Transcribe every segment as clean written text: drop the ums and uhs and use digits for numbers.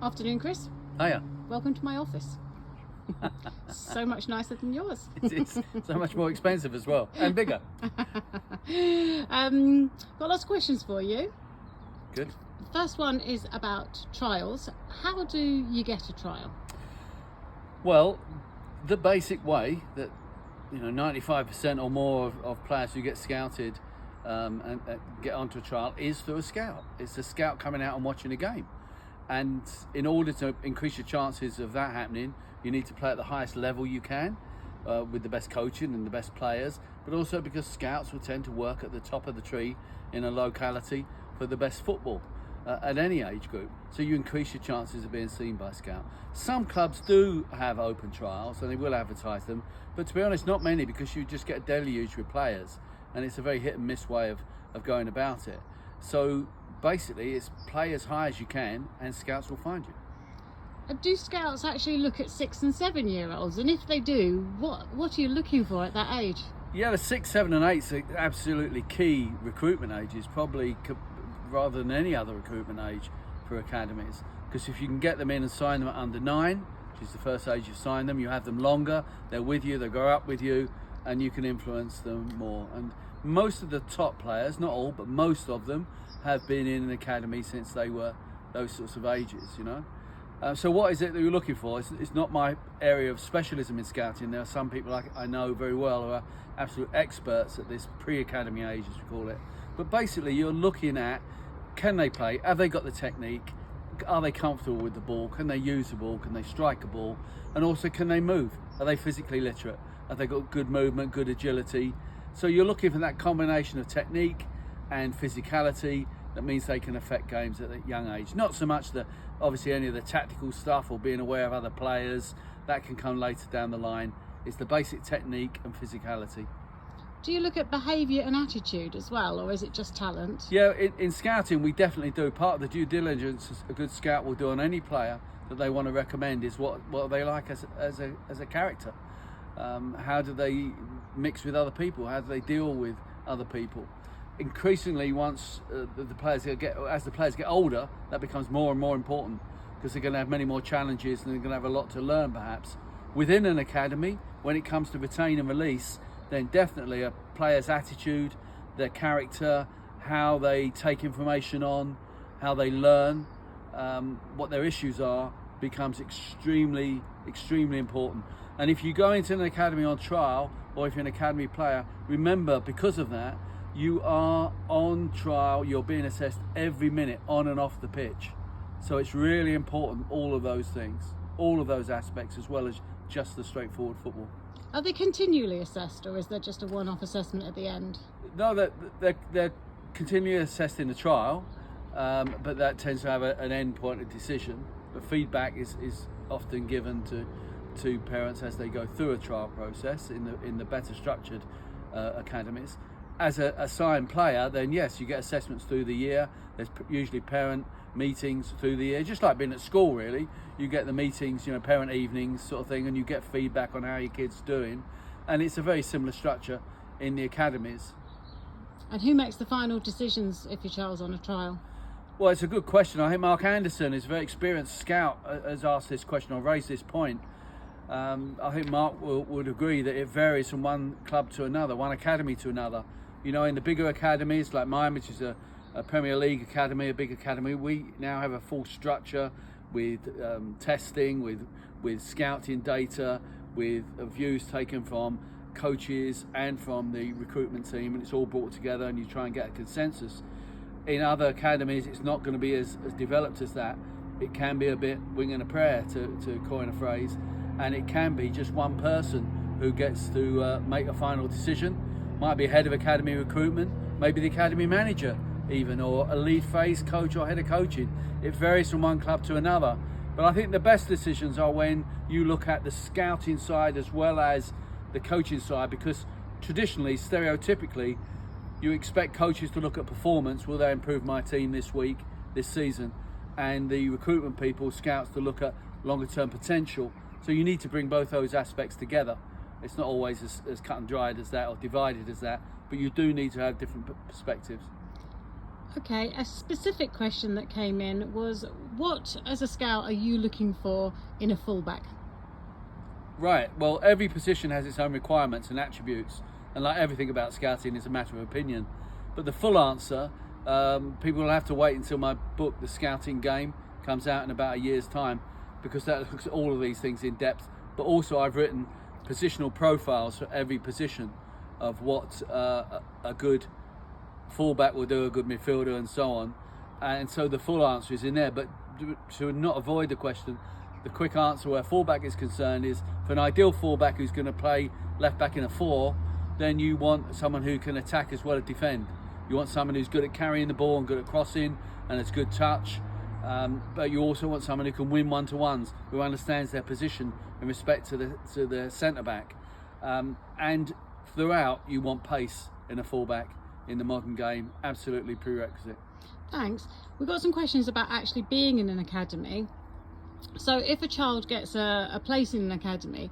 Afternoon, Chris. Hiya. Welcome to my office. So much nicer than yours. It's so much more expensive as well, and bigger. Got lots of questions for you. Good. The first one is about trials. How do you get a trial? Well, the basic way that 95% or more of players who get scouted and get onto a trial is through a scout. It's a scout coming out and watching a game. And in order to increase your chances of that happening, you need to play at the highest level you can with the best coaching and the best players, but also because scouts will tend to work at the top of the tree in a locality for the best football at any age group. So you increase your chances of being seen by a scout. Some clubs do have open trials and they will advertise them, but to be honest, not many, because you just get a deluge with players and it's a very hit and miss way of going about it. So basically, it's play as high as you can and scouts will find you. Do scouts actually look at 6 and 7 year olds? And if they do, what are you looking for at that age? Yeah, the 6, 7 and 8 are absolutely key recruitment ages, probably rather than any other recruitment age for academies. Because if you can get them in and sign them at under 9, which is the first age you sign them, you have them longer, they're with you, they grow up with you, and you can influence them more. And most of the top players, not all, but most of them, have been in an academy since they were those sorts of ages, So what is it that you're looking for? It's not my area of specialism in scouting. There are some people I know very well who are absolute experts at this pre-academy age, as we call it. But basically you're looking at, can they play? Have they got the technique? Are they comfortable with the ball? Can they use the ball? Can they strike a ball? And also, can they move? Are they physically literate? Have they got good movement, good agility? So you're looking for that combination of technique and physicality that means they can affect games at a young age. Not so much obviously any of the tactical stuff or being aware of other players. That can come later down the line. It's the basic technique and physicality. Do you look at behaviour and attitude as well, or is it just talent? Yeah, in scouting we definitely do. Part of the due diligence a good scout will do on any player that they want to recommend is what are they like as a character. How do they mix with other people? How do they deal with other people? Increasingly, once the players get older, that becomes more and more important because they're going to have many more challenges and they're going to have a lot to learn. Perhaps within an academy, when it comes to retain and release, then definitely a player's attitude, their character, how they take information on, how they learn, what their issues are, becomes extremely, extremely important. And if you go into an academy on trial, or if you're an academy player, remember, because of that, you are on trial, you're being assessed every minute on and off the pitch. So it's really important, all of those things, all of those aspects, as well as just the straightforward football. Are they continually assessed, or is there just a one-off assessment at the end? No, they're continually assessed in the trial, but that tends to have an end point of decision. But feedback is often given to parents as they go through a trial process in the better structured academies. As a assigned player, then yes, you get assessments through the year. There's usually parent meetings through the year, just like being at school really. You get the meetings, parent evenings sort of thing, and you get feedback on how your kid's doing. And it's a very similar structure in the academies. And who makes the final decisions if your child's on a trial? Well, it's a good question. I think Mark Anderson is a very experienced scout, has asked this question or raised this point. I think Mark would agree that it varies from one club to another, one academy to another. In the bigger academies like mine, which is a Premier League academy, a big academy, we now have a full structure with testing, with scouting data, with views taken from coaches and from the recruitment team, and it's all brought together and you try and get a consensus. In other academies, it's not going to be as developed as that. It can be a bit wing and a prayer, to coin a phrase, and it can be just one person who gets to make a final decision. Might be head of academy recruitment, maybe the academy manager even, or a lead phase coach or head of coaching. It varies from one club to another. But I think the best decisions are when you look at the scouting side as well as the coaching side, because traditionally, stereotypically, you expect coaches to look at performance. Will they improve my team this week, this season? And the recruitment people, scouts, to look at longer term potential. So you need to bring both those aspects together. It's not always as cut and dried as that or divided as that, but you do need to have different perspectives. Okay, a specific question that came in was, what as a scout are you looking for in a fullback? Right, well, every position has its own requirements and attributes, and like everything about scouting, it's a matter of opinion. But the full answer, people will have to wait until my book, The Scouting Game, comes out in about a year's time, because that looks at all of these things in depth. But also I've written positional profiles for every position of what a good fullback will do, a good midfielder, and so on. And so the full answer is in there. But to not avoid the question, the quick answer where fullback is concerned is, for an ideal fullback who's going to play left back in a 4, then you want someone who can attack as well as defend. You want someone who's good at carrying the ball and good at crossing and has good touch. But you also want someone who can win one-to-ones, who understands their position in respect to the centre back. And throughout, you want pace in a fullback in the modern game. Absolutely prerequisite. Thanks. We've got some questions about actually being in an academy. So if a child gets a place in an academy,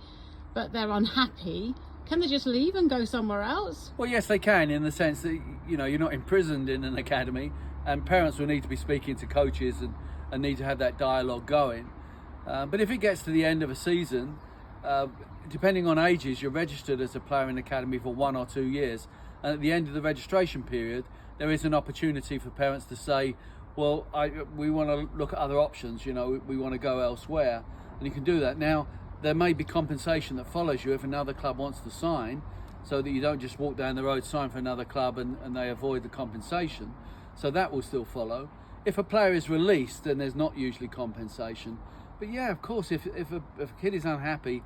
but they're unhappy, can they just leave and go somewhere else? Well, yes, they can, in the sense that, you know, you're not imprisoned in an academy, and parents will need to be speaking to coaches and need to have that dialogue going. But if it gets to the end of a season, depending on ages, you're registered as a player in the academy for 1 or 2 years. And at the end of the registration period, there is an opportunity for parents to say, well, we want to look at other options, you know, we want to go elsewhere. And you can do that. Now, there may be compensation that follows you if another club wants to sign, so that you don't just walk down the road, sign for another club, and they avoid the compensation. So that will still follow. If a player is released, then there's not usually compensation. But yeah, of course, if a kid is unhappy,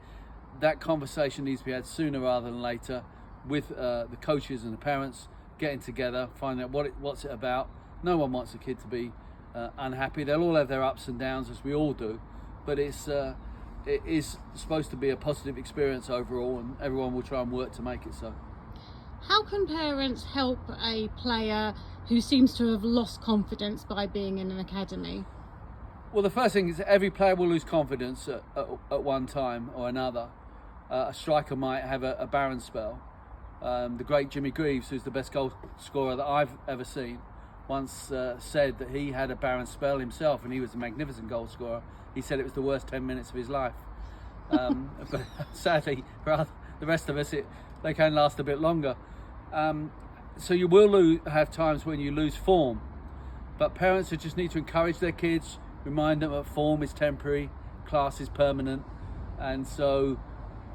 that conversation needs to be had sooner rather than later, with the coaches and the parents getting together, finding out what's it about. No one wants a kid to be unhappy. They'll all have their ups and downs, as we all do, but it is supposed to be a positive experience overall, and everyone will try and work to make it so. How can parents help a player who seems to have lost confidence by being in an academy? Well, the first thing is that every player will lose confidence at one time or another. A striker might have a barren spell. The great Jimmy Greaves, who's the best goal scorer that I've ever seen, once said that he had a barren spell himself, and he was a magnificent goal scorer. He said it was the worst 10 minutes of his life. But sadly, for the rest of us, they can last a bit longer. So you will have times when you lose form, but parents just need to encourage their kids, remind them that form is temporary, class is permanent, and so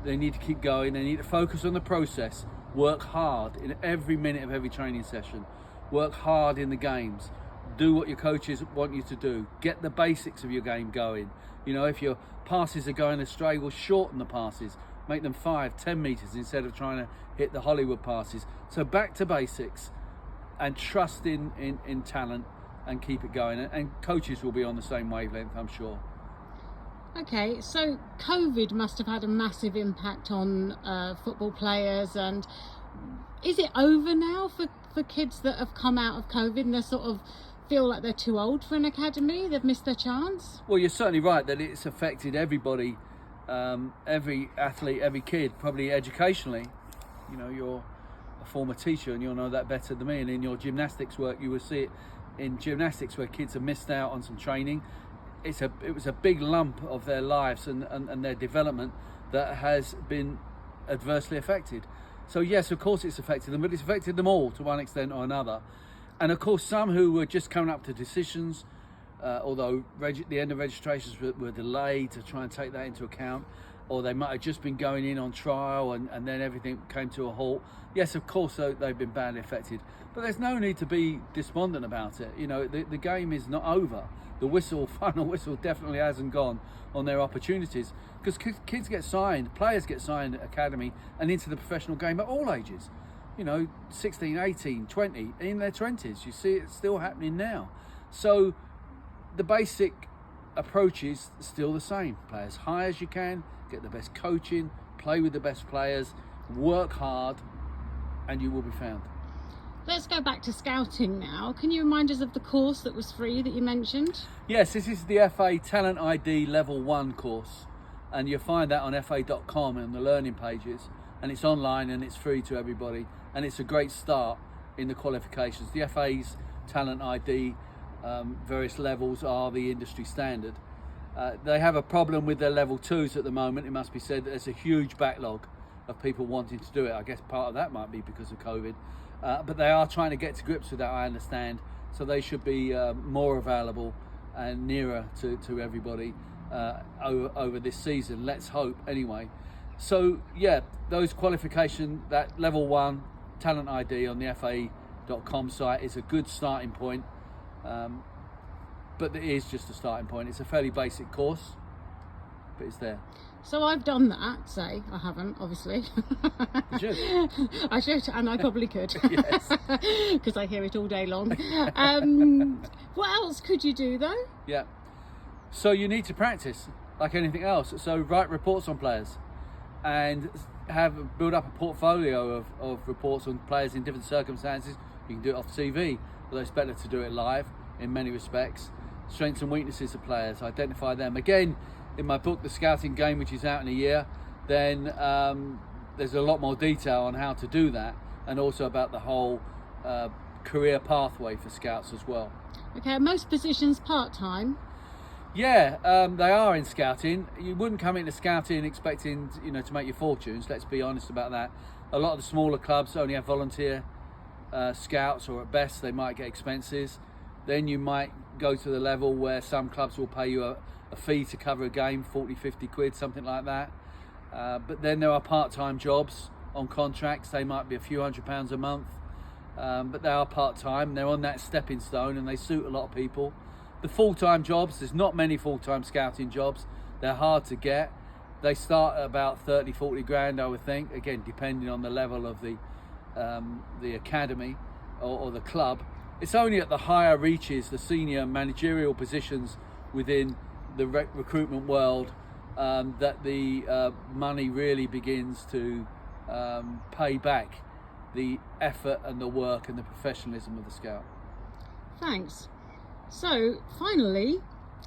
they need to keep going. They need to focus on the process, work hard in every minute of every training session, work hard in the games, do what your coaches want you to do, get the basics of your game going. You know, if your passes are going astray, well, shorten the passes, make them 5-10 meters instead of trying to hit the Hollywood passes. So back to basics and trust in talent and keep it going. And coaches will be on the same wavelength, I'm sure. Okay, so COVID must have had a massive impact on football players, and is it over now for kids that have come out of COVID and they sort of feel like they're too old for an academy, they've missed their chance? Well, you're certainly right that it's affected everybody, every athlete, every kid, probably educationally. You know, you're a former teacher and you'll know that better than me, and in your gymnastics work you will see it in gymnastics where kids have missed out on some training. It was a big lump of their lives and their development that has been adversely affected. So yes, of course it's affected them, but it's affected them all to one extent or another. And of course some who were just coming up to decisions, although the end of registrations were delayed to try and take that into account, or they might have just been going in on trial and then everything came to a halt. Yes, of course they've been badly affected, but there's no need to be despondent about it. You know, the game is not over. The final whistle definitely hasn't gone on their opportunities, because kids get signed, players get signed at academy and into the professional game at all ages. You know, 16, 18, 20, in their 20s. You see it still happening now. So the basic approach is still the same. Play as high as you can, get the best coaching, play with the best players, work hard, and you will be found. Let's go back to scouting now. Can you remind us of the course that was free that you mentioned? Yes, this is the FA Talent ID Level 1 course, and you'll find that on fa.com and the learning pages, and it's online and it's free to everybody, and it's a great start in the qualifications. The FA's talent ID, various levels are the industry standard. They have a problem with their level 2s at the moment. It must be said there's a huge backlog of people wanting to do it. I guess part of that might be because of COVID, but they are trying to get to grips with that, I understand, so they should be more available and nearer to everybody over this season, let's hope anyway. So yeah, those qualification, that level 1 talent ID on the FAE.com site is a good starting point, but it is just a starting point. It's a fairly basic course, but it's there. So I've done that, say. I haven't, obviously. You should. I should, and I probably could. Yes. Because I hear it all day long. What else could you do, though? Yeah. So you need to practice, like anything else. So write reports on players and build up a portfolio of reports on players in different circumstances. You can do it off TV, although it's better to do it live in many respects. Strengths and weaknesses of players, identify them. Again, in my book, The Scouting Game, which is out in a year, then there's a lot more detail on how to do that, and also about the whole career pathway for scouts as well. Okay, are most positions part-time? Yeah, they are in scouting. You wouldn't come into scouting expecting, to make your fortunes. Let's be honest about that. A lot of the smaller clubs only have volunteer scouts, or at best they might get expenses. Then you might go to the level where some clubs will pay you a fee to cover a game, 40, 50 quid, something like that. But then there are part-time jobs on contracts. They might be a few £100 a month, but they are part-time. They're on that stepping stone and they suit a lot of people. The full-time jobs, there's not many full-time scouting jobs. They're hard to get. They start at about 30, 40 grand, I would think, again, depending on the level of the academy or the club. It's only at the higher reaches, the senior managerial positions within the recruitment world, that the money really begins to pay back the effort and the work and the professionalism of the scout. Thanks. So finally,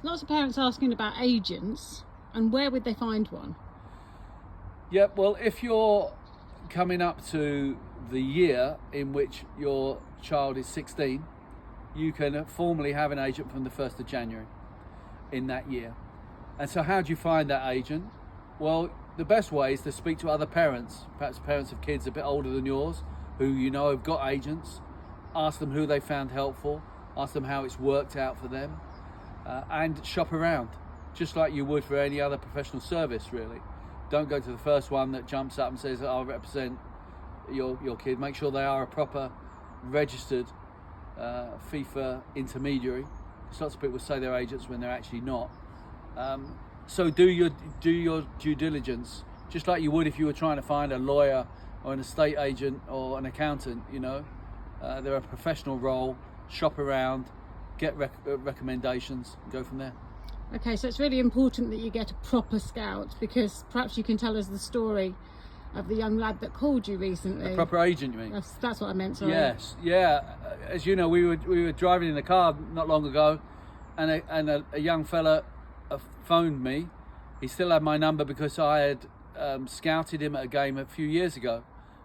lots of parents asking about agents and where would they find one? Yep, well, if you're coming up to the year in which your child is 16, you can formally have an agent from the 1st of January in that year. And so how do you find that agent? Well, the best way is to speak to other parents, perhaps parents of kids a bit older than yours, who have got agents. Ask them who they found helpful, ask them how it's worked out for them, and shop around, just like you would for any other professional service, really. Don't go to the first one that jumps up and says, I'll represent your kid. Make sure they are a proper registered FIFA intermediary. Lots of people say they're agents when they're actually not. So do your due diligence, just like you would if you were trying to find a lawyer or an estate agent or an accountant. They're a professional role. Shop around, get recommendations, and go from there. Okay, so it's really important that you get a proper scout, because perhaps you can tell us the story of the young lad that called you recently. A proper agent, you mean? That's what I meant, sorry. Yes, yeah. As you know, we were driving in the car not long ago, and a young fella phoned me. He still had my number because I had scouted him at a game a few years ago,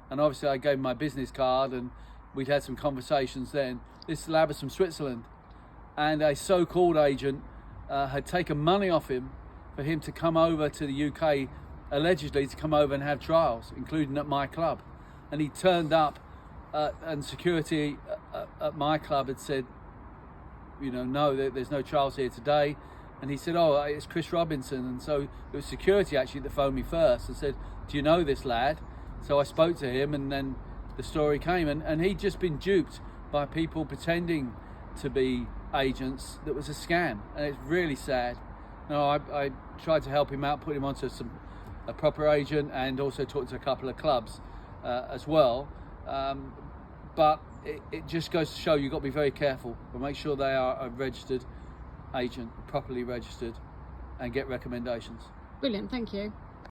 and obviously I gave him my business card and we'd had some conversations then. This lad was from Switzerland, and a so-called agent had taken money off him for him to come over to the UK, allegedly to come over and have trials, including at my club. And he turned up and security at my club had said, no, there's no trials here today. And he said, oh, it's Chris Robinson. And so it was security actually that phoned me first and said, do you know this lad? So I spoke to him, and then the story came, and he'd just been duped by people pretending to be agents. That was a scam, and it's really sad. I tried to help him out, put him onto a proper agent, and also talked to a couple of clubs as well. But it just goes to show you've got to be very careful, but make sure they are a registered agent, properly registered, and get recommendations. Brilliant, thank you.